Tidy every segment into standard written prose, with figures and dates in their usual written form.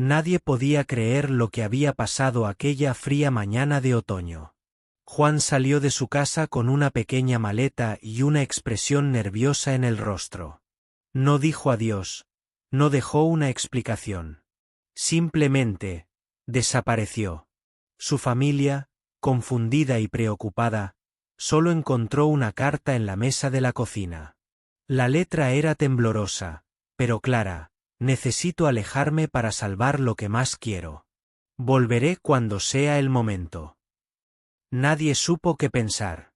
Nadie podía creer lo que había pasado aquella fría mañana de otoño. Juan salió de su casa con una pequeña maleta y una expresión nerviosa en el rostro. No dijo adiós, no dejó una explicación. Simplemente, desapareció. Su familia, confundida y preocupada, solo encontró una carta en la mesa de la cocina. La letra era temblorosa, pero clara: necesito alejarme para salvar lo que más quiero. Volveré cuando sea el momento. Nadie supo qué pensar.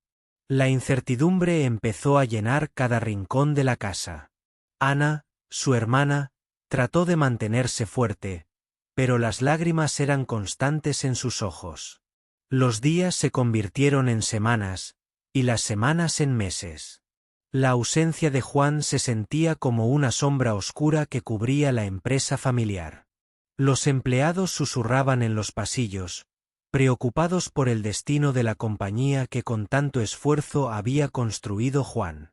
La incertidumbre empezó a llenar cada rincón de la casa. Ana, su hermana, trató de mantenerse fuerte, pero las lágrimas eran constantes en sus ojos. Los días se convirtieron en semanas, y las semanas en meses. La ausencia de Juan se sentía como una sombra oscura que cubría la empresa familiar. Los empleados susurraban en los pasillos, preocupados por el destino de la compañía que con tanto esfuerzo había construido Juan.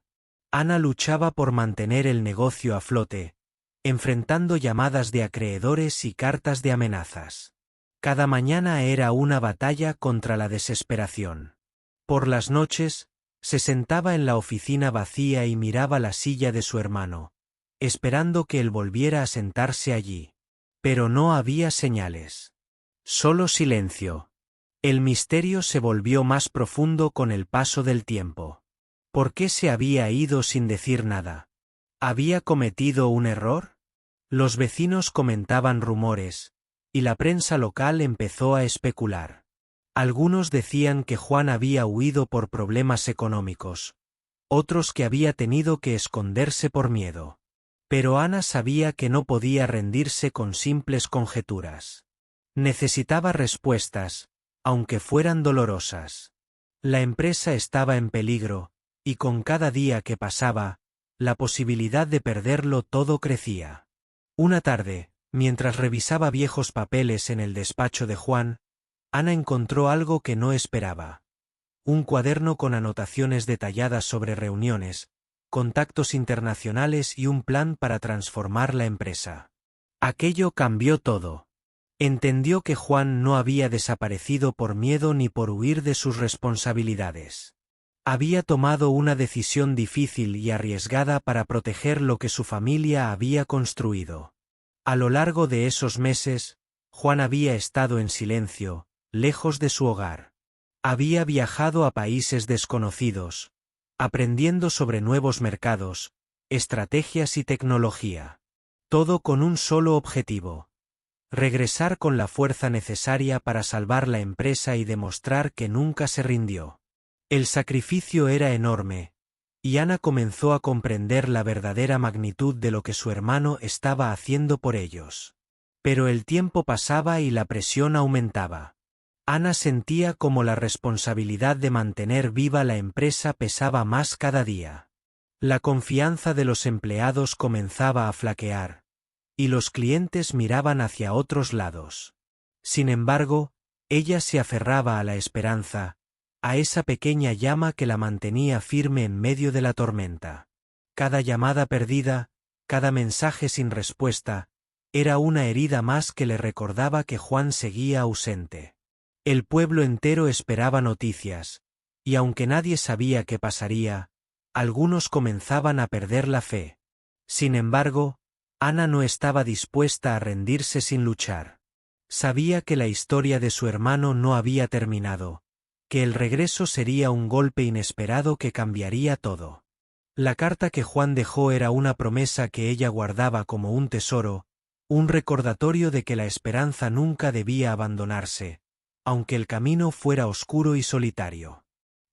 Ana luchaba por mantener el negocio a flote, enfrentando llamadas de acreedores y cartas de amenazas. Cada mañana era una batalla contra la desesperación. Por las noches, se sentaba en la oficina vacía y miraba la silla de su hermano, esperando que él volviera a sentarse allí. Pero no había señales. Solo silencio. El misterio se volvió más profundo con el paso del tiempo. ¿Por qué se había ido sin decir nada? ¿Había cometido un error? Los vecinos comentaban rumores, y la prensa local empezó a especular. Algunos decían que Juan había huido por problemas económicos, otros que había tenido que esconderse por miedo. Pero Ana sabía que no podía rendirse con simples conjeturas. Necesitaba respuestas, aunque fueran dolorosas. La empresa estaba en peligro, y con cada día que pasaba, la posibilidad de perderlo todo crecía. Una tarde, mientras revisaba viejos papeles en el despacho de Juan, Ana encontró algo que no esperaba. Un cuaderno con anotaciones detalladas sobre reuniones, contactos internacionales y un plan para transformar la empresa. Aquello cambió todo. Entendió que Juan no había desaparecido por miedo ni por huir de sus responsabilidades. Había tomado una decisión difícil y arriesgada para proteger lo que su familia había construido. A lo largo de esos meses, Juan había estado en silencio, lejos de su hogar. Había viajado a países desconocidos, aprendiendo sobre nuevos mercados, estrategias y tecnología. Todo con un solo objetivo: regresar con la fuerza necesaria para salvar la empresa y demostrar que nunca se rindió. El sacrificio era enorme, y Ana comenzó a comprender la verdadera magnitud de lo que su hermano estaba haciendo por ellos. Pero el tiempo pasaba y la presión aumentaba. Ana sentía como la responsabilidad de mantener viva la empresa pesaba más cada día. La confianza de los empleados comenzaba a flaquear, y los clientes miraban hacia otros lados. Sin embargo, ella se aferraba a la esperanza, a esa pequeña llama que la mantenía firme en medio de la tormenta. Cada llamada perdida, cada mensaje sin respuesta, era una herida más que le recordaba que Juan seguía ausente. El pueblo entero esperaba noticias, y aunque nadie sabía qué pasaría, algunos comenzaban a perder la fe. Sin embargo, Ana no estaba dispuesta a rendirse sin luchar. Sabía que la historia de su hermano no había terminado, que el regreso sería un golpe inesperado que cambiaría todo. La carta que Juan dejó era una promesa que ella guardaba como un tesoro, un recordatorio de que la esperanza nunca debía abandonarse, aunque el camino fuera oscuro y solitario.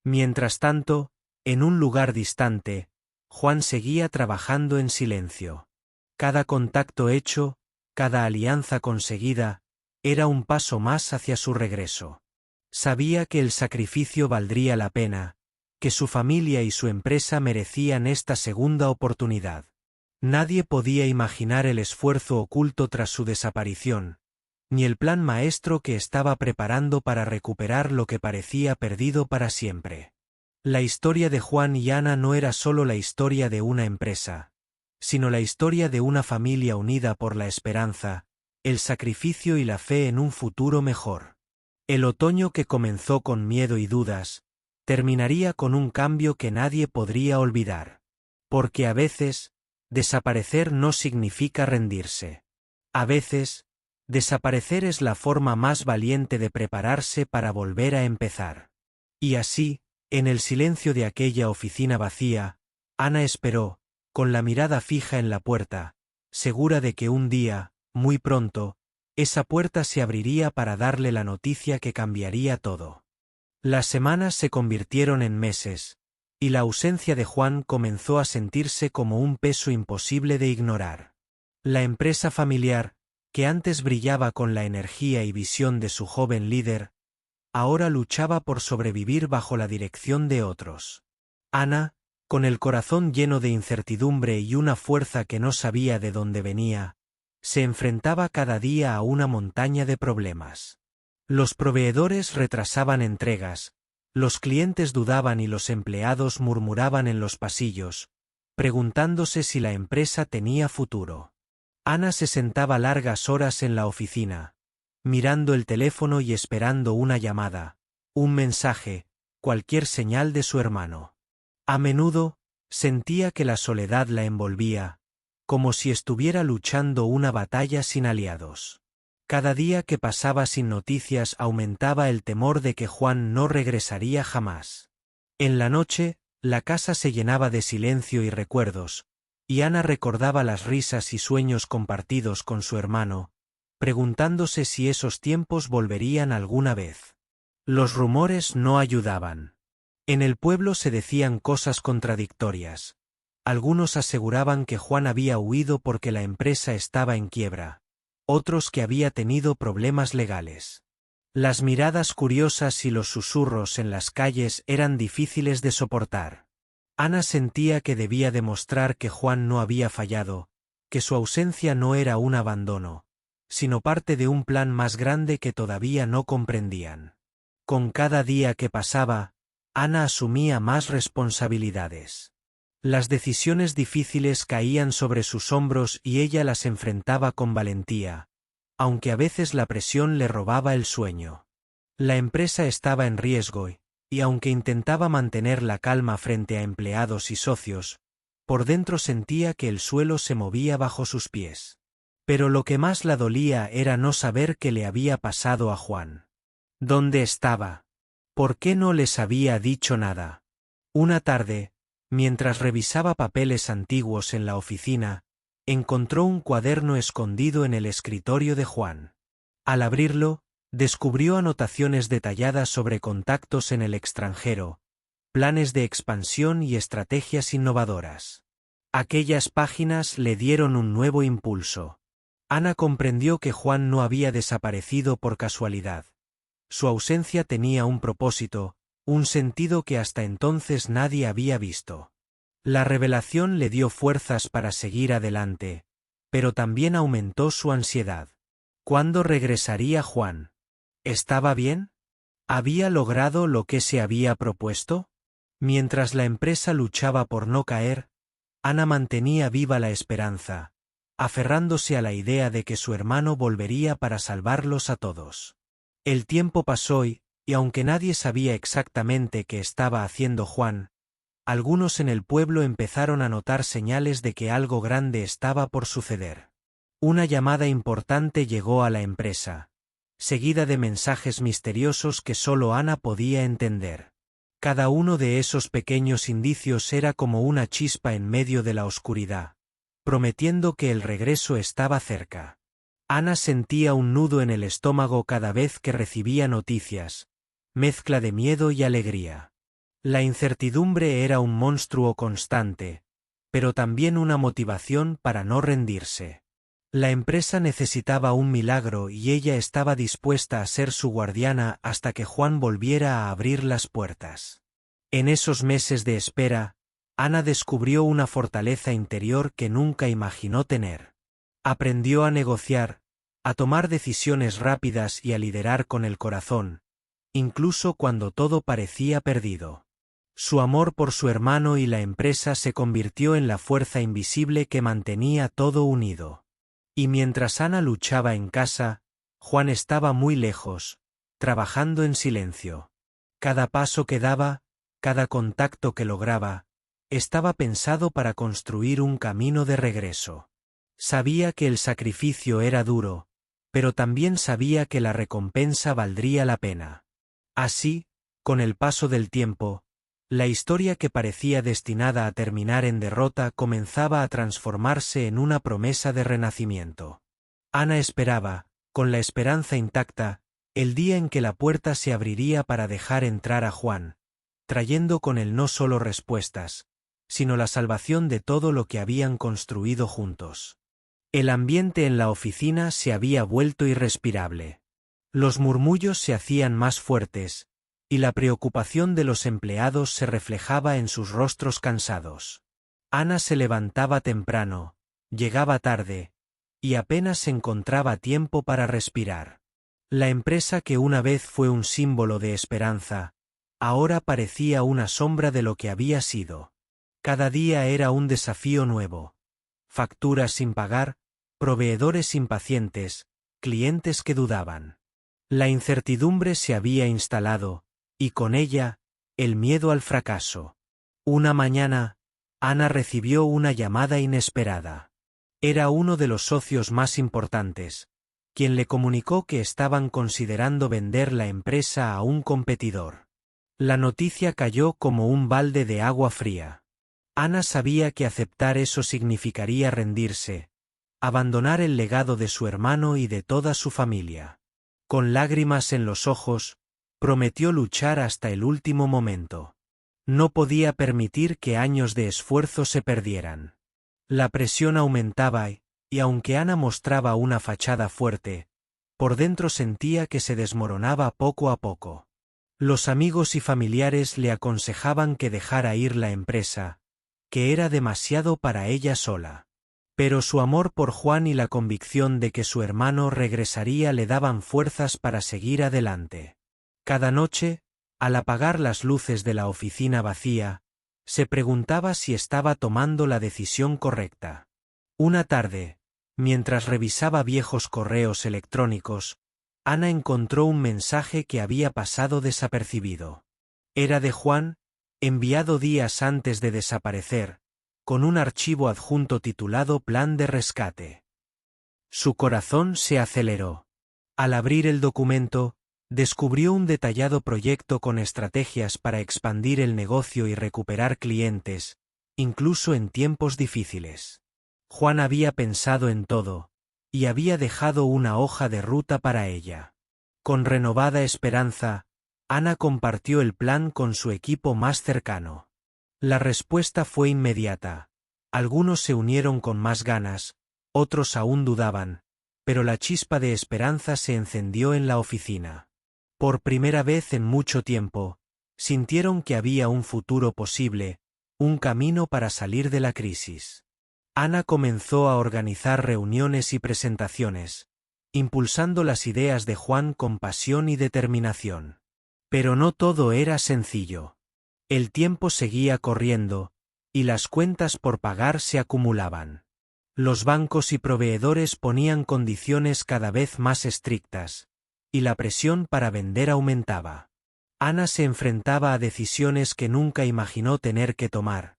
Mientras tanto, en un lugar distante, Juan seguía trabajando en silencio. Cada contacto hecho, cada alianza conseguida, era un paso más hacia su regreso. Sabía que el sacrificio valdría la pena, que su familia y su empresa merecían esta segunda oportunidad. Nadie podía imaginar el esfuerzo oculto tras su desaparición, ni el plan maestro que estaba preparando para recuperar lo que parecía perdido para siempre. La historia de Juan y Ana no era solo la historia de una empresa, sino la historia de una familia unida por la esperanza, el sacrificio y la fe en un futuro mejor. El otoño que comenzó con miedo y dudas, terminaría con un cambio que nadie podría olvidar. Porque a veces, desaparecer no significa rendirse. A veces, desaparecer es la forma más valiente de prepararse para volver a empezar. Y así, en el silencio de aquella oficina vacía, Ana esperó, con la mirada fija en la puerta, segura de que un día, muy pronto, esa puerta se abriría para darle la noticia que cambiaría todo. Las semanas se convirtieron en meses, y la ausencia de Juan comenzó a sentirse como un peso imposible de ignorar. La empresa familiar, que antes brillaba con la energía y visión de su joven líder, ahora luchaba por sobrevivir bajo la dirección de otros. Ana, con el corazón lleno de incertidumbre y una fuerza que no sabía de dónde venía, se enfrentaba cada día a una montaña de problemas. Los proveedores retrasaban entregas, los clientes dudaban y los empleados murmuraban en los pasillos, preguntándose si la empresa tenía futuro. Ana se sentaba largas horas en la oficina, mirando el teléfono y esperando una llamada, un mensaje, cualquier señal de su hermano. A menudo, sentía que la soledad la envolvía, como si estuviera luchando una batalla sin aliados. Cada día que pasaba sin noticias aumentaba el temor de que Juan no regresaría jamás. En la noche, la casa se llenaba de silencio y recuerdos, y Ana recordaba las risas y sueños compartidos con su hermano, preguntándose si esos tiempos volverían alguna vez. Los rumores no ayudaban. En el pueblo se decían cosas contradictorias. Algunos aseguraban que Juan había huido porque la empresa estaba en quiebra, otros que había tenido problemas legales. Las miradas curiosas y los susurros en las calles eran difíciles de soportar. Ana sentía que debía demostrar que Juan no había fallado, que su ausencia no era un abandono, sino parte de un plan más grande que todavía no comprendían. Con cada día que pasaba, Ana asumía más responsabilidades. Las decisiones difíciles caían sobre sus hombros y ella las enfrentaba con valentía, aunque a veces la presión le robaba el sueño. La empresa estaba en riesgo y aunque intentaba mantener la calma frente a empleados y socios, por dentro sentía que el suelo se movía bajo sus pies. Pero lo que más la dolía era no saber qué le había pasado a Juan. ¿Dónde estaba? ¿Por qué no les había dicho nada? Una tarde, mientras revisaba papeles antiguos en la oficina, encontró un cuaderno escondido en el escritorio de Juan. Al abrirlo, descubrió anotaciones detalladas sobre contactos en el extranjero, planes de expansión y estrategias innovadoras. Aquellas páginas le dieron un nuevo impulso. Ana comprendió que Juan no había desaparecido por casualidad. Su ausencia tenía un propósito, un sentido que hasta entonces nadie había visto. La revelación le dio fuerzas para seguir adelante, pero también aumentó su ansiedad. ¿Cuándo regresaría Juan? ¿Estaba bien? ¿Había logrado lo que se había propuesto? Mientras la empresa luchaba por no caer, Ana mantenía viva la esperanza, aferrándose a la idea de que su hermano volvería para salvarlos a todos. El tiempo pasó y aunque nadie sabía exactamente qué estaba haciendo Juan, algunos en el pueblo empezaron a notar señales de que algo grande estaba por suceder. Una llamada importante llegó a la empresa, seguida de mensajes misteriosos que solo Ana podía entender. Cada uno de esos pequeños indicios era como una chispa en medio de la oscuridad, prometiendo que el regreso estaba cerca. Ana sentía un nudo en el estómago cada vez que recibía noticias, mezcla de miedo y alegría. La incertidumbre era un monstruo constante, pero también una motivación para no rendirse. La empresa necesitaba un milagro y ella estaba dispuesta a ser su guardiana hasta que Juan volviera a abrir las puertas. En esos meses de espera, Ana descubrió una fortaleza interior que nunca imaginó tener. Aprendió a negociar, a tomar decisiones rápidas y a liderar con el corazón, incluso cuando todo parecía perdido. Su amor por su hermano y la empresa se convirtió en la fuerza invisible que mantenía todo unido. Y mientras Ana luchaba en casa, Juan estaba muy lejos, trabajando en silencio. Cada paso que daba, cada contacto que lograba, estaba pensado para construir un camino de regreso. Sabía que el sacrificio era duro, pero también sabía que la recompensa valdría la pena. Así, con el paso del tiempo, la historia que parecía destinada a terminar en derrota comenzaba a transformarse en una promesa de renacimiento. Ana esperaba, con la esperanza intacta, el día en que la puerta se abriría para dejar entrar a Juan, trayendo con él no solo respuestas, sino la salvación de todo lo que habían construido juntos. El ambiente en la oficina se había vuelto irrespirable. Los murmullos se hacían más fuertes, y la preocupación de los empleados se reflejaba en sus rostros cansados. Ana se levantaba temprano, llegaba tarde, y apenas encontraba tiempo para respirar. La empresa que una vez fue un símbolo de esperanza, ahora parecía una sombra de lo que había sido. Cada día era un desafío nuevo. Facturas sin pagar, proveedores impacientes, clientes que dudaban. La incertidumbre se había instalado, y con ella, el miedo al fracaso. Una mañana, Ana recibió una llamada inesperada. Era uno de los socios más importantes, quien le comunicó que estaban considerando vender la empresa a un competidor. La noticia cayó como un balde de agua fría. Ana sabía que aceptar eso significaría rendirse, abandonar el legado de su hermano y de toda su familia. Con lágrimas en los ojos, prometió luchar hasta el último momento. No podía permitir que años de esfuerzo se perdieran. La presión aumentaba y aunque Ana mostraba una fachada fuerte, por dentro sentía que se desmoronaba poco a poco. Los amigos y familiares le aconsejaban que dejara ir la empresa, que era demasiado para ella sola. Pero su amor por Juan y la convicción de que su hermano regresaría le daban fuerzas para seguir adelante. Cada noche, al apagar las luces de la oficina vacía, se preguntaba si estaba tomando la decisión correcta. Una tarde, mientras revisaba viejos correos electrónicos, Ana encontró un mensaje que había pasado desapercibido. Era de Juan, enviado días antes de desaparecer, con un archivo adjunto titulado Plan de Rescate. Su corazón se aceleró. Al abrir el documento, descubrió un detallado proyecto con estrategias para expandir el negocio y recuperar clientes, incluso en tiempos difíciles. Juan había pensado en todo, y había dejado una hoja de ruta para ella. Con renovada esperanza, Ana compartió el plan con su equipo más cercano. La respuesta fue inmediata. Algunos se unieron con más ganas, otros aún dudaban, pero la chispa de esperanza se encendió en la oficina. Por primera vez en mucho tiempo, sintieron que había un futuro posible, un camino para salir de la crisis. Ana comenzó a organizar reuniones y presentaciones, impulsando las ideas de Juan con pasión y determinación. Pero no todo era sencillo. El tiempo seguía corriendo, y las cuentas por pagar se acumulaban. Los bancos y proveedores ponían condiciones cada vez más estrictas, y la presión para vender aumentaba. Ana se enfrentaba a decisiones que nunca imaginó tener que tomar,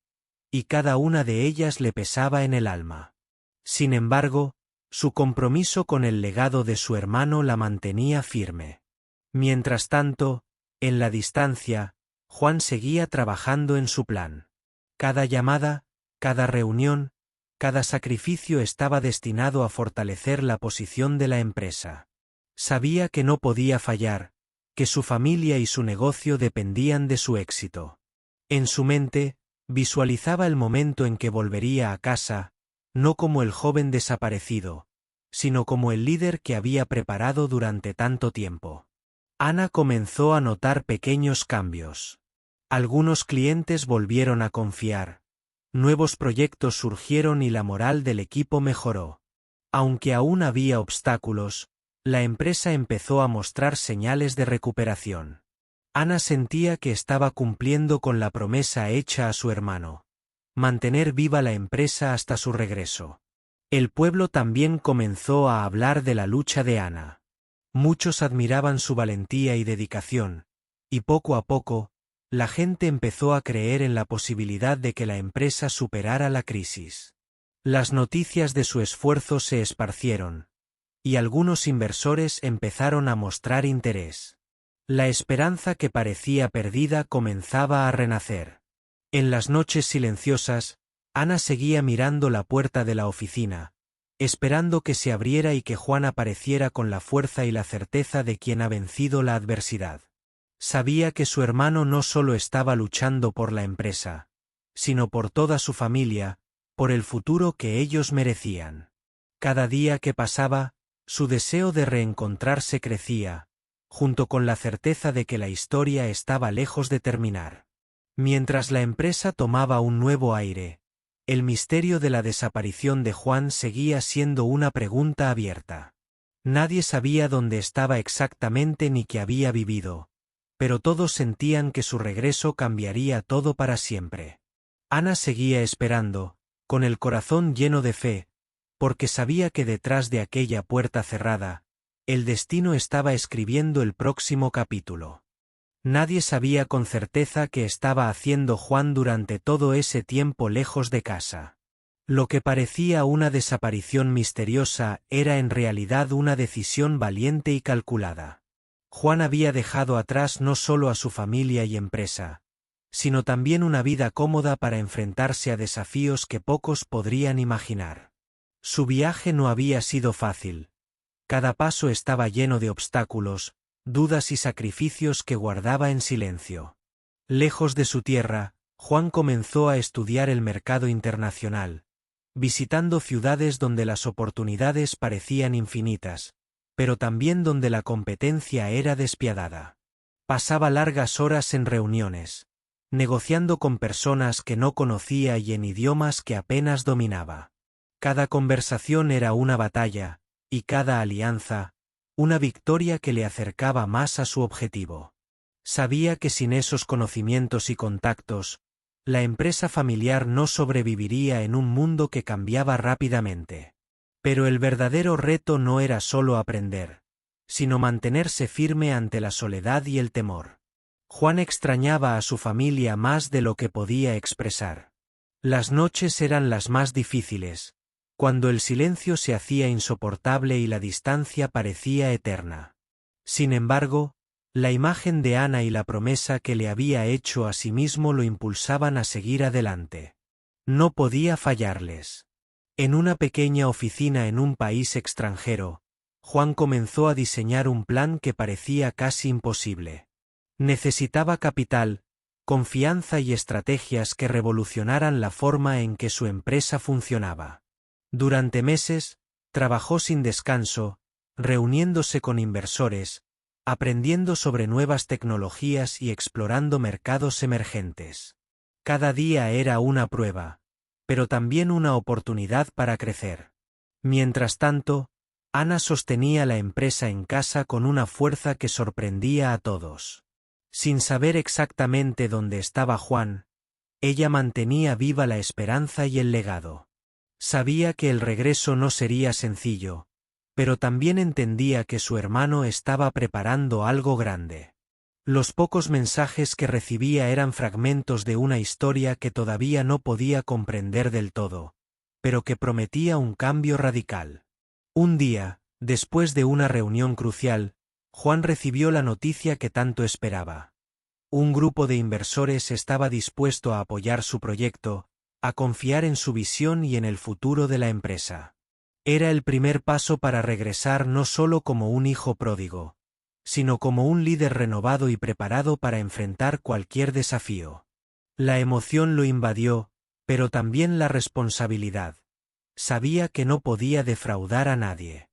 y cada una de ellas le pesaba en el alma. Sin embargo, su compromiso con el legado de su hermano la mantenía firme. Mientras tanto, en la distancia, Juan seguía trabajando en su plan. Cada llamada, cada reunión, cada sacrificio estaba destinado a fortalecer la posición de la empresa. Sabía que no podía fallar, que su familia y su negocio dependían de su éxito. En su mente, visualizaba el momento en que volvería a casa, no como el joven desaparecido, sino como el líder que había preparado durante tanto tiempo. Ana comenzó a notar pequeños cambios. Algunos clientes volvieron a confiar, nuevos proyectos surgieron y la moral del equipo mejoró. Aunque aún había obstáculos, la empresa empezó a mostrar señales de recuperación. Ana sentía que estaba cumpliendo con la promesa hecha a su hermano: mantener viva la empresa hasta su regreso. El pueblo también comenzó a hablar de la lucha de Ana. Muchos admiraban su valentía y dedicación, y poco a poco, la gente empezó a creer en la posibilidad de que la empresa superara la crisis. Las noticias de su esfuerzo se esparcieron, y algunos inversores empezaron a mostrar interés. La esperanza que parecía perdida comenzaba a renacer. En las noches silenciosas, Ana seguía mirando la puerta de la oficina, esperando que se abriera y que Juan apareciera con la fuerza y la certeza de quien ha vencido la adversidad. Sabía que su hermano no solo estaba luchando por la empresa, sino por toda su familia, por el futuro que ellos merecían. Cada día que pasaba, su deseo de reencontrarse crecía, junto con la certeza de que la historia estaba lejos de terminar. Mientras la empresa tomaba un nuevo aire, el misterio de la desaparición de Juan seguía siendo una pregunta abierta. Nadie sabía dónde estaba exactamente ni qué había vivido, pero todos sentían que su regreso cambiaría todo para siempre. Ana seguía esperando, con el corazón lleno de fe, porque sabía que detrás de aquella puerta cerrada, el destino estaba escribiendo el próximo capítulo. Nadie sabía con certeza qué estaba haciendo Juan durante todo ese tiempo lejos de casa. Lo que parecía una desaparición misteriosa era en realidad una decisión valiente y calculada. Juan había dejado atrás no solo a su familia y empresa, sino también una vida cómoda para enfrentarse a desafíos que pocos podrían imaginar. Su viaje no había sido fácil. Cada paso estaba lleno de obstáculos, dudas y sacrificios que guardaba en silencio. Lejos de su tierra, Juan comenzó a estudiar el mercado internacional, visitando ciudades donde las oportunidades parecían infinitas, pero también donde la competencia era despiadada. Pasaba largas horas en reuniones, negociando con personas que no conocía y en idiomas que apenas dominaba. Cada conversación era una batalla, y cada alianza, una victoria que le acercaba más a su objetivo. Sabía que sin esos conocimientos y contactos, la empresa familiar no sobreviviría en un mundo que cambiaba rápidamente. Pero el verdadero reto no era solo aprender, sino mantenerse firme ante la soledad y el temor. Juan extrañaba a su familia más de lo que podía expresar. Las noches eran las más difíciles, cuando el silencio se hacía insoportable y la distancia parecía eterna. Sin embargo, la imagen de Ana y la promesa que le había hecho a sí mismo lo impulsaban a seguir adelante. No podía fallarles. En una pequeña oficina en un país extranjero, Juan comenzó a diseñar un plan que parecía casi imposible. Necesitaba capital, confianza y estrategias que revolucionaran la forma en que su empresa funcionaba. Durante meses, trabajó sin descanso, reuniéndose con inversores, aprendiendo sobre nuevas tecnologías y explorando mercados emergentes. Cada día era una prueba, pero también una oportunidad para crecer. Mientras tanto, Ana sostenía la empresa en casa con una fuerza que sorprendía a todos. Sin saber exactamente dónde estaba Juan, ella mantenía viva la esperanza y el legado. Sabía que el regreso no sería sencillo, pero también entendía que su hermano estaba preparando algo grande. Los pocos mensajes que recibía eran fragmentos de una historia que todavía no podía comprender del todo, pero que prometía un cambio radical. Un día, después de una reunión crucial, Juan recibió la noticia que tanto esperaba. Un grupo de inversores estaba dispuesto a apoyar su proyecto, a confiar en su visión y en el futuro de la empresa. Era el primer paso para regresar no solo como un hijo pródigo, sino como un líder renovado y preparado para enfrentar cualquier desafío. La emoción lo invadió, pero también la responsabilidad. Sabía que no podía defraudar a nadie.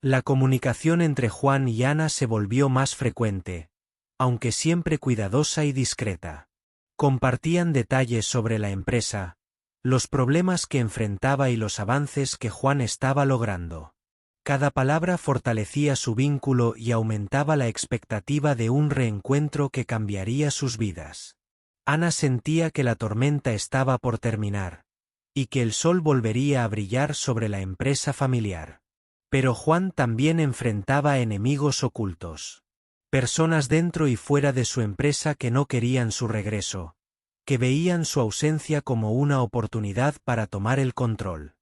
La comunicación entre Juan y Ana se volvió más frecuente, aunque siempre cuidadosa y discreta. Compartían detalles sobre la empresa, los problemas que enfrentaba y los avances que Juan estaba logrando. Cada palabra fortalecía su vínculo y aumentaba la expectativa de un reencuentro que cambiaría sus vidas. Ana sentía que la tormenta estaba por terminar, y que el sol volvería a brillar sobre la empresa familiar. Pero Juan también enfrentaba enemigos ocultos. Personas dentro y fuera de su empresa que no querían su regreso, que veían su ausencia como una oportunidad para tomar el control.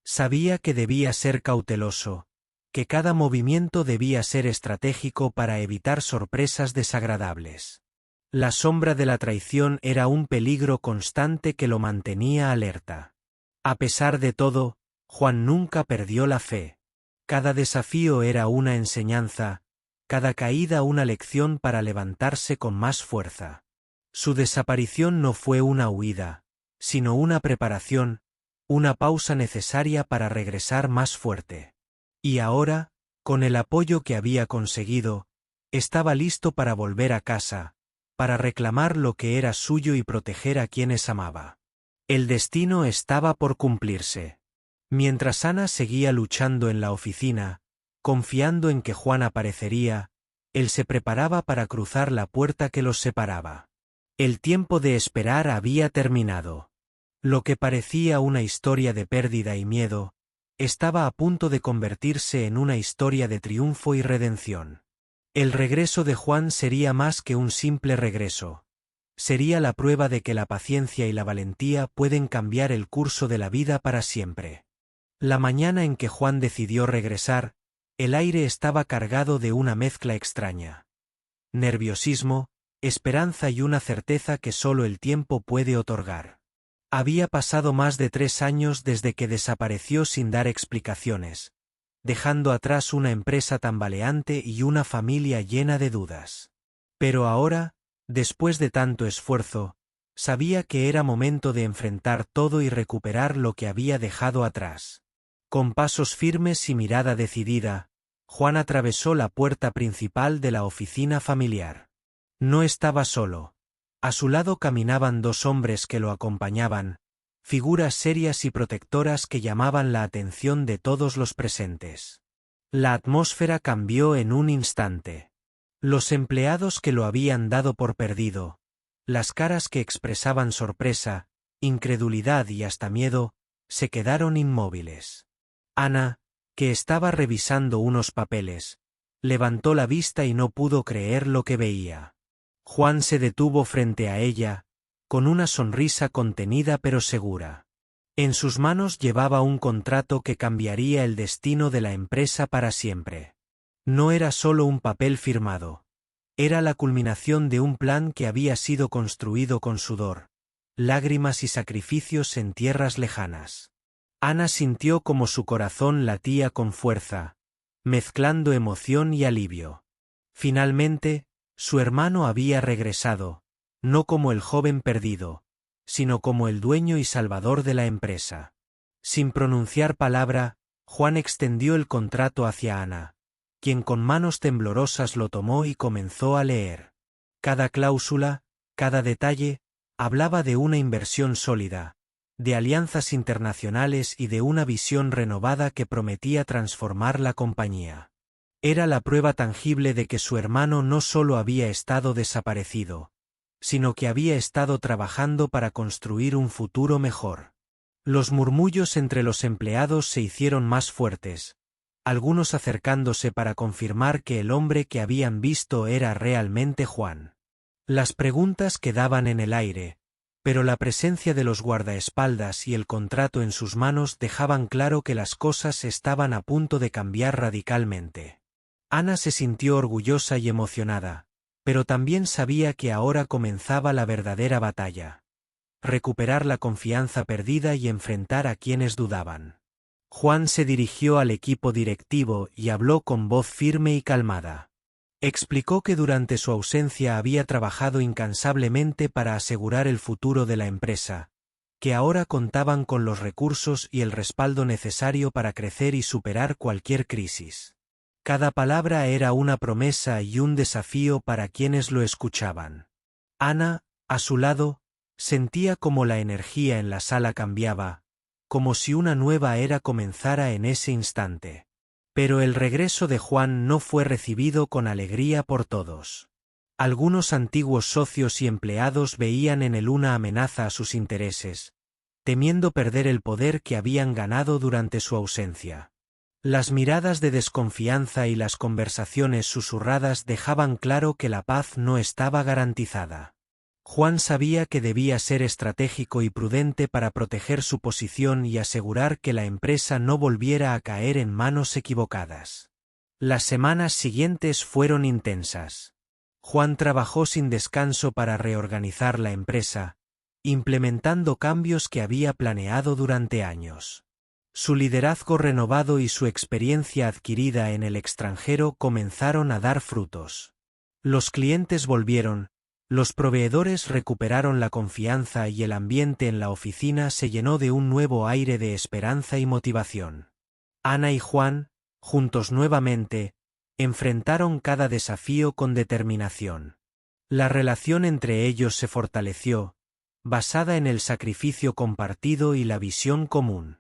Sabía que debía ser cauteloso, que cada movimiento debía ser estratégico para evitar sorpresas desagradables. La sombra de la traición era un peligro constante que lo mantenía alerta. A pesar de todo, Juan nunca perdió la fe. Cada desafío era una enseñanza, cada caída una lección para levantarse con más fuerza. Su desaparición no fue una huida, sino una preparación, una pausa necesaria para regresar más fuerte. Y ahora, con el apoyo que había conseguido, estaba listo para volver a casa, para reclamar lo que era suyo y proteger a quienes amaba. El destino estaba por cumplirse. Mientras Ana seguía luchando en la oficina, confiando en que Juan aparecería, él se preparaba para cruzar la puerta que los separaba. El tiempo de esperar había terminado. Lo que parecía una historia de pérdida y miedo, estaba a punto de convertirse en una historia de triunfo y redención. El regreso de Juan sería más que un simple regreso. Sería la prueba de que la paciencia y la valentía pueden cambiar el curso de la vida para siempre. La mañana en que Juan decidió regresar, el aire estaba cargado de una mezcla extraña. Nerviosismo, esperanza y una certeza que solo el tiempo puede otorgar. Había pasado más de 3 años desde que desapareció sin dar explicaciones, dejando atrás una empresa tambaleante y una familia llena de dudas. Pero ahora, después de tanto esfuerzo, sabía que era momento de enfrentar todo y recuperar lo que había dejado atrás. Con pasos firmes y mirada decidida, Juan atravesó la puerta principal de la oficina familiar. No estaba solo. A su lado caminaban 2 hombres que lo acompañaban, figuras serias y protectoras que llamaban la atención de todos los presentes. La atmósfera cambió en un instante. Los empleados que lo habían dado por perdido, las caras que expresaban sorpresa, incredulidad y hasta miedo, se quedaron inmóviles. Ana, que estaba revisando unos papeles, levantó la vista y no pudo creer lo que veía. Juan se detuvo frente a ella, con una sonrisa contenida pero segura. En sus manos llevaba un contrato que cambiaría el destino de la empresa para siempre. No era solo un papel firmado. Era la culminación de un plan que había sido construido con sudor, lágrimas y sacrificios en tierras lejanas. Ana sintió como su corazón latía con fuerza, mezclando emoción y alivio. Finalmente, su hermano había regresado, no como el joven perdido, sino como el dueño y salvador de la empresa. Sin pronunciar palabra, Juan extendió el contrato hacia Ana, quien con manos temblorosas lo tomó y comenzó a leer. Cada cláusula, cada detalle, hablaba de una inversión sólida, de alianzas internacionales y de una visión renovada que prometía transformar la compañía. Era la prueba tangible de que su hermano no solo había estado desaparecido, sino que había estado trabajando para construir un futuro mejor. Los murmullos entre los empleados se hicieron más fuertes, algunos acercándose para confirmar que el hombre que habían visto era realmente Juan. Las preguntas quedaban en el aire, pero la presencia de los guardaespaldas y el contrato en sus manos dejaban claro que las cosas estaban a punto de cambiar radicalmente. Ana se sintió orgullosa y emocionada, pero también sabía que ahora comenzaba la verdadera batalla. Recuperar la confianza perdida y enfrentar a quienes dudaban. Juan se dirigió al equipo directivo y habló con voz firme y calmada. Explicó que durante su ausencia había trabajado incansablemente para asegurar el futuro de la empresa, que ahora contaban con los recursos y el respaldo necesario para crecer y superar cualquier crisis. Cada palabra era una promesa y un desafío para quienes lo escuchaban. Ana, a su lado, sentía como la energía en la sala cambiaba, como si una nueva era comenzara en ese instante. Pero el regreso de Juan no fue recibido con alegría por todos. Algunos antiguos socios y empleados veían en él una amenaza a sus intereses, temiendo perder el poder que habían ganado durante su ausencia. Las miradas de desconfianza y las conversaciones susurradas dejaban claro que la paz no estaba garantizada. Juan sabía que debía ser estratégico y prudente para proteger su posición y asegurar que la empresa no volviera a caer en manos equivocadas. Las semanas siguientes fueron intensas. Juan trabajó sin descanso para reorganizar la empresa, implementando cambios que había planeado durante años. Su liderazgo renovado y su experiencia adquirida en el extranjero comenzaron a dar frutos. Los clientes volvieron, los proveedores recuperaron la confianza y el ambiente en la oficina se llenó de un nuevo aire de esperanza y motivación. Ana y Juan, juntos nuevamente, enfrentaron cada desafío con determinación. La relación entre ellos se fortaleció, basada en el sacrificio compartido y la visión común.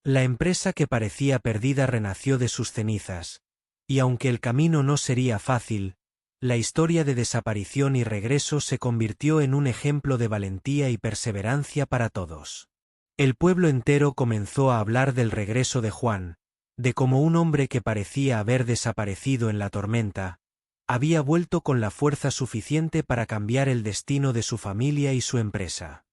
La empresa que parecía perdida renació de sus cenizas, y aunque el camino no sería fácil, la historia de desaparición y regreso se convirtió en un ejemplo de valentía y perseverancia para todos. El pueblo entero comenzó a hablar del regreso de Juan, de cómo un hombre que parecía haber desaparecido en la tormenta, había vuelto con la fuerza suficiente para cambiar el destino de su familia y su empresa.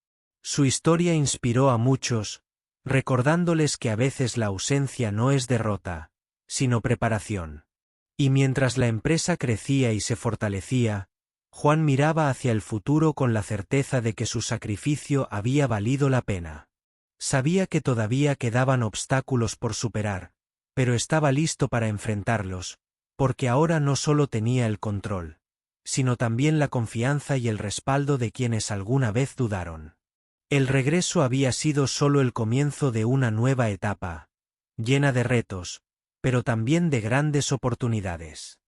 Su historia inspiró a muchos, recordándoles que a veces la ausencia no es derrota, sino preparación. Y mientras la empresa crecía y se fortalecía, Juan miraba hacia el futuro con la certeza de que su sacrificio había valido la pena. Sabía que todavía quedaban obstáculos por superar, pero estaba listo para enfrentarlos, porque ahora no solo tenía el control, sino también la confianza y el respaldo de quienes alguna vez dudaron. El regreso había sido solo el comienzo de una nueva etapa, llena de retos, pero también de grandes oportunidades.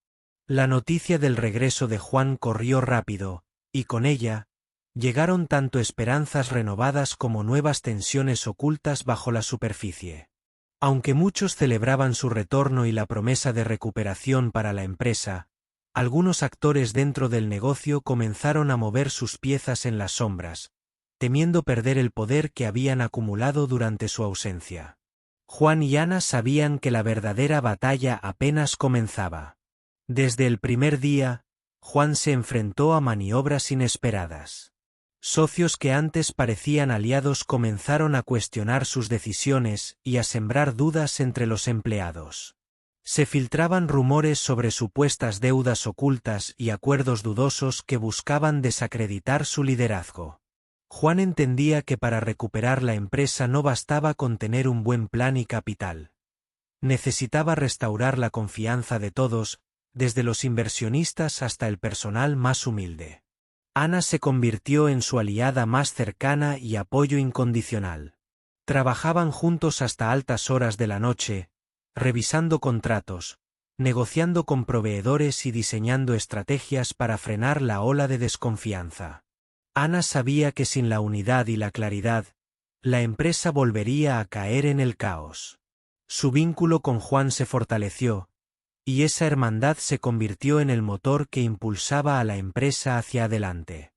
La noticia del regreso de Juan corrió rápido, y con ella, llegaron tanto esperanzas renovadas como nuevas tensiones ocultas bajo la superficie. Aunque muchos celebraban su retorno y la promesa de recuperación para la empresa, algunos actores dentro del negocio comenzaron a mover sus piezas en las sombras, temiendo perder el poder que habían acumulado durante su ausencia. Juan y Ana sabían que la verdadera batalla apenas comenzaba. Desde el primer día, Juan se enfrentó a maniobras inesperadas. Socios que antes parecían aliados comenzaron a cuestionar sus decisiones y a sembrar dudas entre los empleados. Se filtraban rumores sobre supuestas deudas ocultas y acuerdos dudosos que buscaban desacreditar su liderazgo. Juan entendía que para recuperar la empresa no bastaba con tener un buen plan y capital. Necesitaba restaurar la confianza de todos, desde los inversionistas hasta el personal más humilde. Ana se convirtió en su aliada más cercana y apoyo incondicional. Trabajaban juntos hasta altas horas de la noche, revisando contratos, negociando con proveedores y diseñando estrategias para frenar la ola de desconfianza. Ana sabía que sin la unidad y la claridad, la empresa volvería a caer en el caos. Su vínculo con Juan se fortaleció, y esa hermandad se convirtió en el motor que impulsaba a la empresa hacia adelante.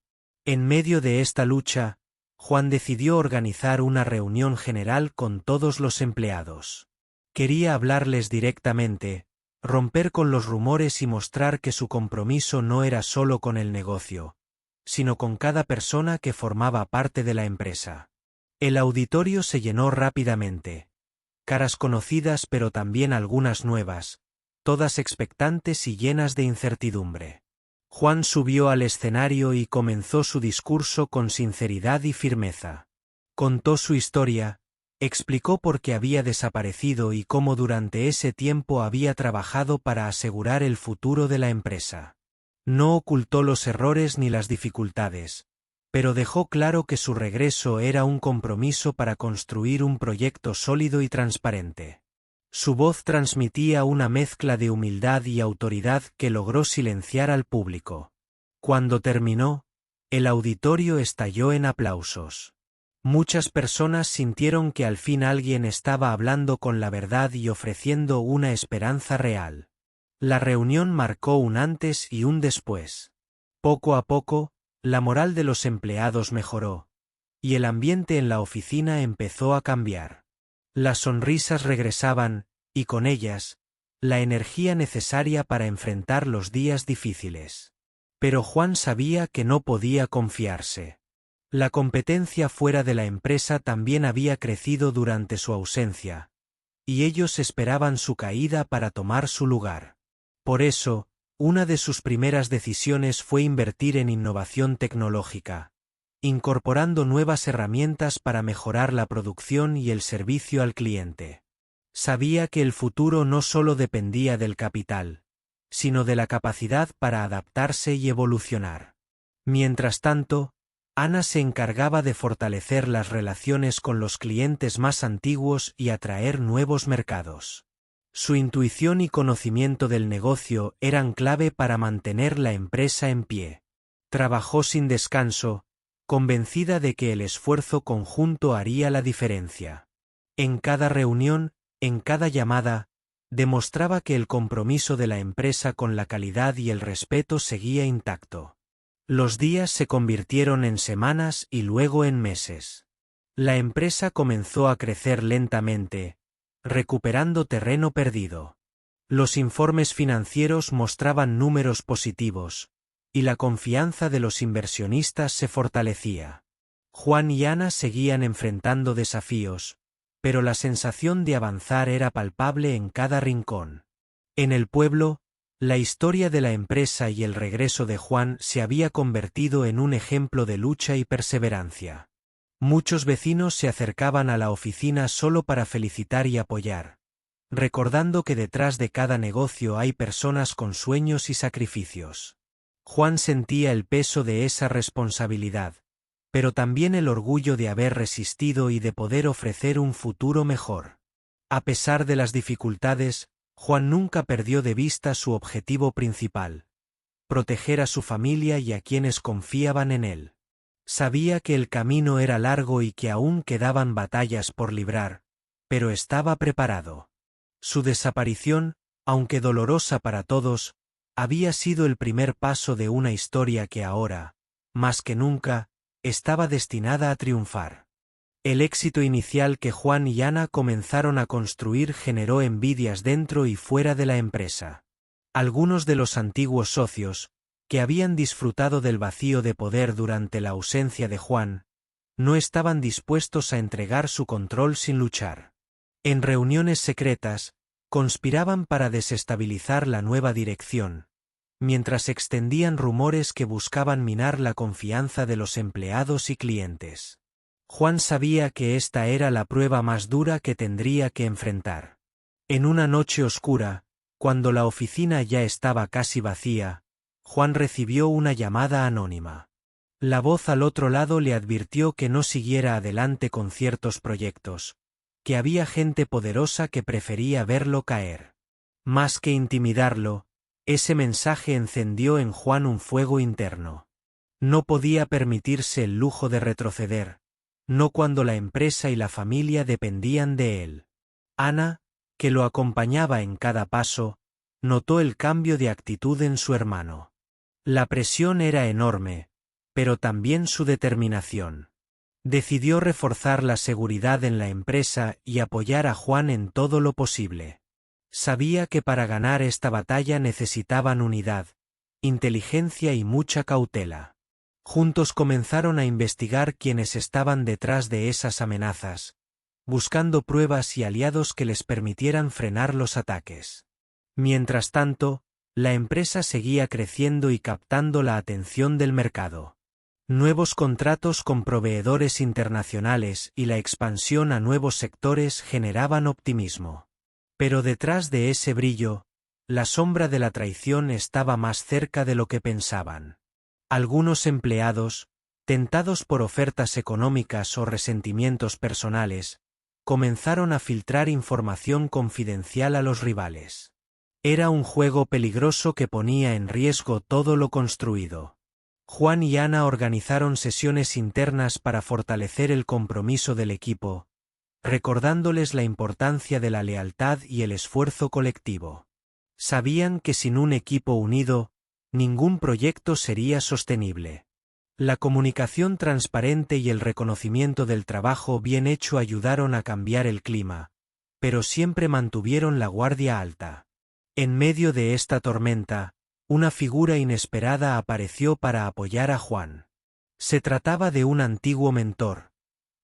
En medio de esta lucha, Juan decidió organizar una reunión general con todos los empleados. Quería hablarles directamente, romper con los rumores y mostrar que su compromiso no era solo con el negocio, sino con cada persona que formaba parte de la empresa. El auditorio se llenó rápidamente. Caras conocidas pero también algunas nuevas, todas expectantes y llenas de incertidumbre. Juan subió al escenario y comenzó su discurso con sinceridad y firmeza. Contó su historia, explicó por qué había desaparecido y cómo durante ese tiempo había trabajado para asegurar el futuro de la empresa. No ocultó los errores ni las dificultades, pero dejó claro que su regreso era un compromiso para construir un proyecto sólido y transparente. Su voz transmitía una mezcla de humildad y autoridad que logró silenciar al público. Cuando terminó, el auditorio estalló en aplausos. Muchas personas sintieron que al fin alguien estaba hablando con la verdad y ofreciendo una esperanza real. La reunión marcó un antes y un después. Poco a poco, la moral de los empleados mejoró, y el ambiente en la oficina empezó a cambiar. Las sonrisas regresaban, y con ellas, la energía necesaria para enfrentar los días difíciles. Pero Juan sabía que no podía confiarse. La competencia fuera de la empresa también había crecido durante su ausencia, y ellos esperaban su caída para tomar su lugar. Por eso, una de sus primeras decisiones fue invertir en innovación tecnológica, incorporando nuevas herramientas para mejorar la producción y el servicio al cliente. Sabía que el futuro no solo dependía del capital, sino de la capacidad para adaptarse y evolucionar. Mientras tanto, Ana se encargaba de fortalecer las relaciones con los clientes más antiguos y atraer nuevos mercados. Su intuición y conocimiento del negocio eran clave para mantener la empresa en pie. Trabajó sin descanso, convencida de que el esfuerzo conjunto haría la diferencia. En cada reunión, en cada llamada, demostraba que el compromiso de la empresa con la calidad y el respeto seguía intacto. Los días se convirtieron en semanas y luego en meses. La empresa comenzó a crecer lentamente, recuperando terreno perdido. Los informes financieros mostraban números positivos, y la confianza de los inversionistas se fortalecía. Juan y Ana seguían enfrentando desafíos, pero la sensación de avanzar era palpable en cada rincón. En el pueblo, la historia de la empresa y el regreso de Juan se había convertido en un ejemplo de lucha y perseverancia. Muchos vecinos se acercaban a la oficina solo para felicitar y apoyar, recordando que detrás de cada negocio hay personas con sueños y sacrificios. Juan sentía el peso de esa responsabilidad, pero también el orgullo de haber resistido y de poder ofrecer un futuro mejor. A pesar de las dificultades, Juan nunca perdió de vista su objetivo principal: proteger a su familia y a quienes confiaban en él. Sabía que el camino era largo y que aún quedaban batallas por librar, pero estaba preparado. Su desaparición, aunque dolorosa para todos, había sido el primer paso de una historia que ahora, más que nunca, estaba destinada a triunfar. El éxito inicial que Juan y Ana comenzaron a construir generó envidias dentro y fuera de la empresa. Algunos de los antiguos socios, que habían disfrutado del vacío de poder durante la ausencia de Juan, no estaban dispuestos a entregar su control sin luchar. En reuniones secretas, conspiraban para desestabilizar la nueva dirección, mientras extendían rumores que buscaban minar la confianza de los empleados y clientes. Juan sabía que esta era la prueba más dura que tendría que enfrentar. En una noche oscura, cuando la oficina ya estaba casi vacía, Juan recibió una llamada anónima. La voz al otro lado le advirtió que no siguiera adelante con ciertos proyectos, que había gente poderosa que prefería verlo caer. Más que intimidarlo, ese mensaje encendió en Juan un fuego interno. No podía permitirse el lujo de retroceder, no cuando la empresa y la familia dependían de él. Ana, que lo acompañaba en cada paso, notó el cambio de actitud en su hermano. La presión era enorme, pero también su determinación. Decidió reforzar la seguridad en la empresa y apoyar a Juan en todo lo posible. Sabía que para ganar esta batalla necesitaban unidad, inteligencia y mucha cautela. Juntos comenzaron a investigar quiénes estaban detrás de esas amenazas, buscando pruebas y aliados que les permitieran frenar los ataques. Mientras tanto, la empresa seguía creciendo y captando la atención del mercado. Nuevos contratos con proveedores internacionales y la expansión a nuevos sectores generaban optimismo. Pero detrás de ese brillo, la sombra de la traición estaba más cerca de lo que pensaban. Algunos empleados, tentados por ofertas económicas o resentimientos personales, comenzaron a filtrar información confidencial a los rivales. Era un juego peligroso que ponía en riesgo todo lo construido. Juan y Ana organizaron sesiones internas para fortalecer el compromiso del equipo, recordándoles la importancia de la lealtad y el esfuerzo colectivo. Sabían que sin un equipo unido, ningún proyecto sería sostenible. La comunicación transparente y el reconocimiento del trabajo bien hecho ayudaron a cambiar el clima, pero siempre mantuvieron la guardia alta. En medio de esta tormenta, una figura inesperada apareció para apoyar a Juan. Se trataba de un antiguo mentor,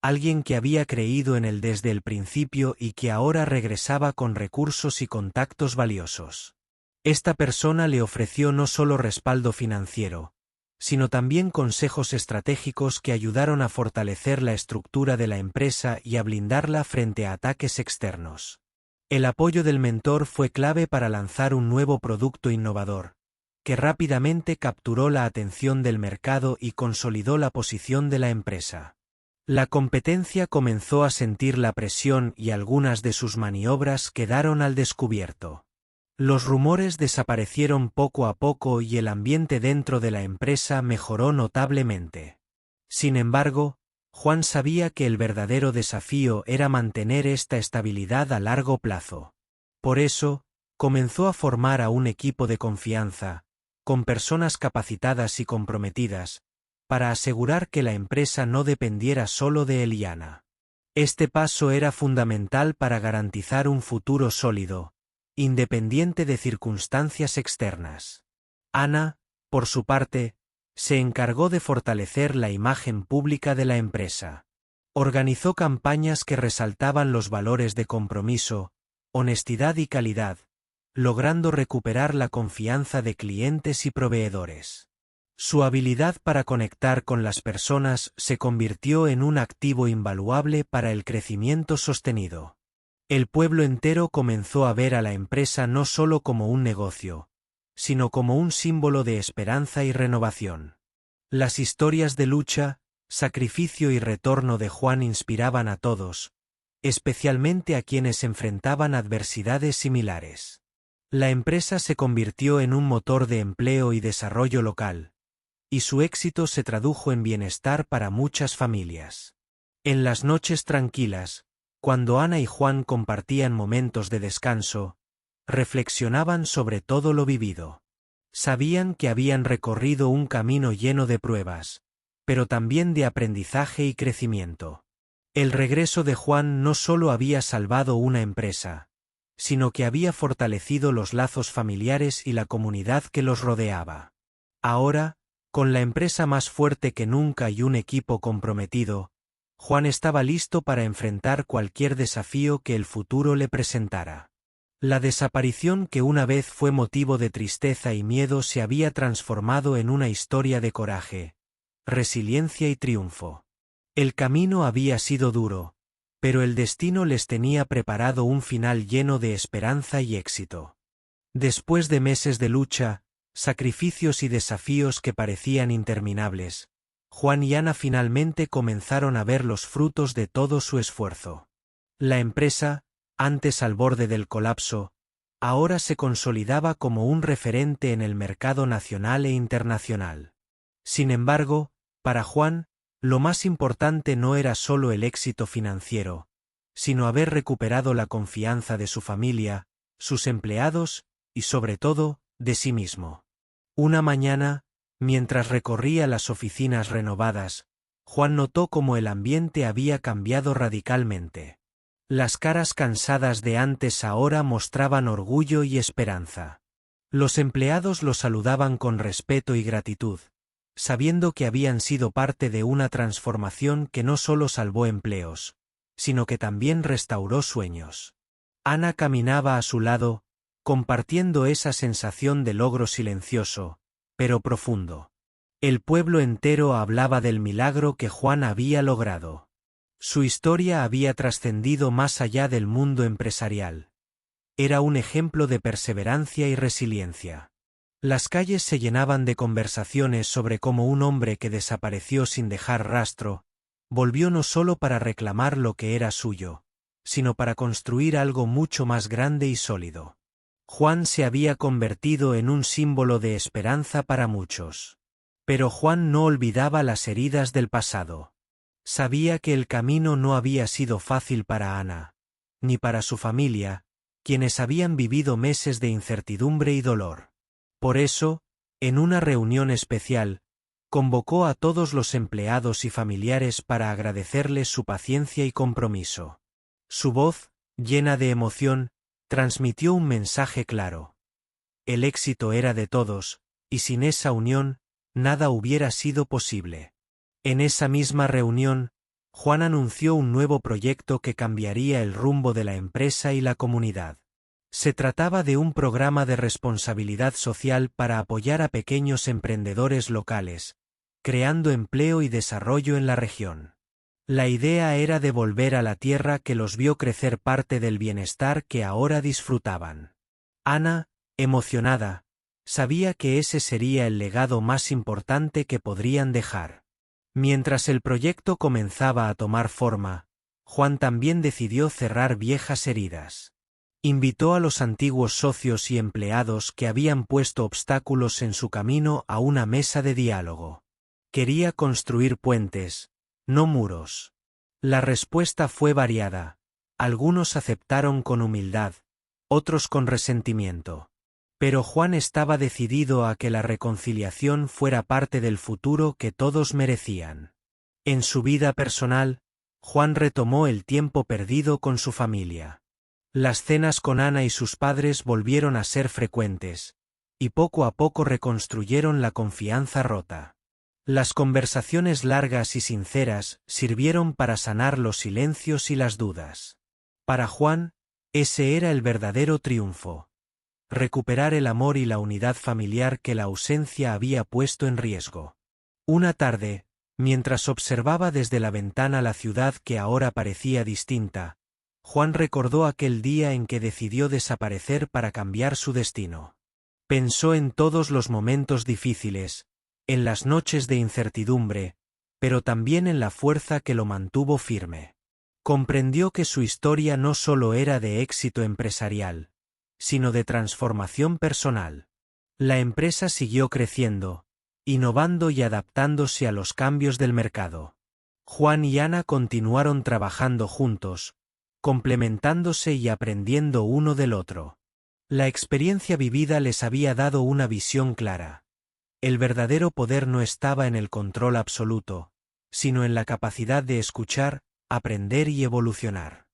alguien que había creído en él desde el principio y que ahora regresaba con recursos y contactos valiosos. Esta persona le ofreció no solo respaldo financiero, sino también consejos estratégicos que ayudaron a fortalecer la estructura de la empresa y a blindarla frente a ataques externos. El apoyo del mentor fue clave para lanzar un nuevo producto innovador, que rápidamente capturó la atención del mercado y consolidó la posición de la empresa. La competencia comenzó a sentir la presión y algunas de sus maniobras quedaron al descubierto. Los rumores desaparecieron poco a poco y el ambiente dentro de la empresa mejoró notablemente. Sin embargo, Juan sabía que el verdadero desafío era mantener esta estabilidad a largo plazo. Por eso, comenzó a formar a un equipo de confianza, con personas capacitadas y comprometidas, para asegurar que la empresa no dependiera solo de él y Ana. Este paso era fundamental para garantizar un futuro sólido, independiente de circunstancias externas. Ana, por su parte, se encargó de fortalecer la imagen pública de la empresa. Organizó campañas que resaltaban los valores de compromiso, honestidad y calidad, logrando recuperar la confianza de clientes y proveedores. Su habilidad para conectar con las personas se convirtió en un activo invaluable para el crecimiento sostenido. El pueblo entero comenzó a ver a la empresa no solo como un negocio, sino como un símbolo de esperanza y renovación. Las historias de lucha, sacrificio y retorno de Juan inspiraban a todos, especialmente a quienes enfrentaban adversidades similares. La empresa se convirtió en un motor de empleo y desarrollo local, y su éxito se tradujo en bienestar para muchas familias. En las noches tranquilas, cuando Ana y Juan compartían momentos de descanso, reflexionaban sobre todo lo vivido. Sabían que habían recorrido un camino lleno de pruebas, pero también de aprendizaje y crecimiento. El regreso de Juan no solo había salvado una empresa, sino que había fortalecido los lazos familiares y la comunidad que los rodeaba. Ahora, con la empresa más fuerte que nunca y un equipo comprometido, Juan estaba listo para enfrentar cualquier desafío que el futuro le presentara. La desaparición que una vez fue motivo de tristeza y miedo se había transformado en una historia de coraje, resiliencia y triunfo. El camino había sido duro, pero el destino les tenía preparado un final lleno de esperanza y éxito. Después de meses de lucha, sacrificios y desafíos que parecían interminables, Juan y Ana finalmente comenzaron a ver los frutos de todo su esfuerzo. La empresa, antes al borde del colapso, ahora se consolidaba como un referente en el mercado nacional e internacional. Sin embargo, para Juan, lo más importante no era solo el éxito financiero, sino haber recuperado la confianza de su familia, sus empleados y, sobre todo, de sí mismo. Una mañana, mientras recorría las oficinas renovadas, Juan notó cómo el ambiente había cambiado radicalmente. Las caras cansadas de antes ahora mostraban orgullo y esperanza. Los empleados lo saludaban con respeto y gratitud, sabiendo que habían sido parte de una transformación que no solo salvó empleos, sino que también restauró sueños. Ana caminaba a su lado, compartiendo esa sensación de logro silencioso, pero profundo. El pueblo entero hablaba del milagro que Juan había logrado. Su historia había trascendido más allá del mundo empresarial. Era un ejemplo de perseverancia y resiliencia. Las calles se llenaban de conversaciones sobre cómo un hombre que desapareció sin dejar rastro, volvió no solo para reclamar lo que era suyo, sino para construir algo mucho más grande y sólido. Juan se había convertido en un símbolo de esperanza para muchos. Pero Juan no olvidaba las heridas del pasado. Sabía que el camino no había sido fácil para Ana, ni para su familia, quienes habían vivido meses de incertidumbre y dolor. Por eso, en una reunión especial, Convocó a todos los empleados y familiares para agradecerles su paciencia y compromiso. Su voz, llena de emoción, transmitió un mensaje claro. El éxito era de todos, y sin esa unión, nada hubiera sido posible. En esa misma reunión, Juan anunció un nuevo proyecto que cambiaría el rumbo de la empresa y la comunidad. Se trataba de un programa de responsabilidad social para apoyar a pequeños emprendedores locales, creando empleo y desarrollo en la región. La idea era devolver a la tierra que los vio crecer parte del bienestar que ahora disfrutaban. Ana, emocionada, sabía que ese sería el legado más importante que podrían dejar. Mientras el proyecto comenzaba a tomar forma, Juan también decidió cerrar viejas heridas. Invitó a los antiguos socios y empleados que habían puesto obstáculos en su camino a una mesa de diálogo. Quería construir puentes, no muros. La respuesta fue variada. Algunos aceptaron con humildad, otros con resentimiento. Pero Juan estaba decidido a que la reconciliación fuera parte del futuro que todos merecían. En su vida personal, Juan retomó el tiempo perdido con su familia. Las cenas con Ana y sus padres volvieron a ser frecuentes, y poco a poco reconstruyeron la confianza rota. Las conversaciones largas y sinceras sirvieron para sanar los silencios y las dudas. Para Juan, ese era el verdadero triunfo. Recuperar el amor y la unidad familiar que la ausencia había puesto en riesgo. Una tarde, mientras observaba desde la ventana la ciudad que ahora parecía distinta, Juan recordó aquel día en que decidió desaparecer para cambiar su destino. Pensó en todos los momentos difíciles, en las noches de incertidumbre, pero también en la fuerza que lo mantuvo firme. Comprendió que su historia no solo era de éxito empresarial, sino de transformación personal. La empresa siguió creciendo, innovando y adaptándose a los cambios del mercado. Juan y Ana continuaron trabajando juntos, complementándose y aprendiendo uno del otro. La experiencia vivida les había dado una visión clara. El verdadero poder no estaba en el control absoluto, sino en la capacidad de escuchar, aprender y evolucionar.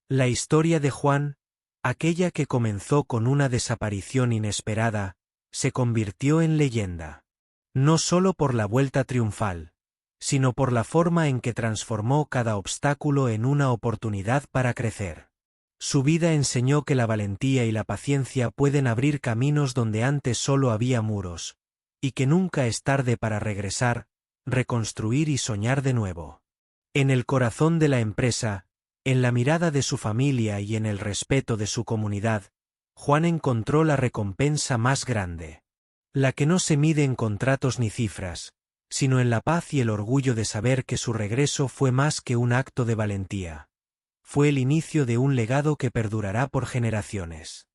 La historia de Juan, aquella que comenzó con una desaparición inesperada, se convirtió en leyenda. No solo por la vuelta triunfal, sino por la forma en que transformó cada obstáculo en una oportunidad para crecer. Su vida enseñó que la valentía y la paciencia pueden abrir caminos donde antes solo había muros, y que nunca es tarde para regresar, reconstruir y soñar de nuevo. En el corazón de la empresa, en la mirada de su familia y en el respeto de su comunidad, Juan encontró la recompensa más grande. La que no se mide en contratos ni cifras, sino en la paz y el orgullo de saber que su regreso fue más que un acto de valentía. Fue el inicio de un legado que perdurará por generaciones.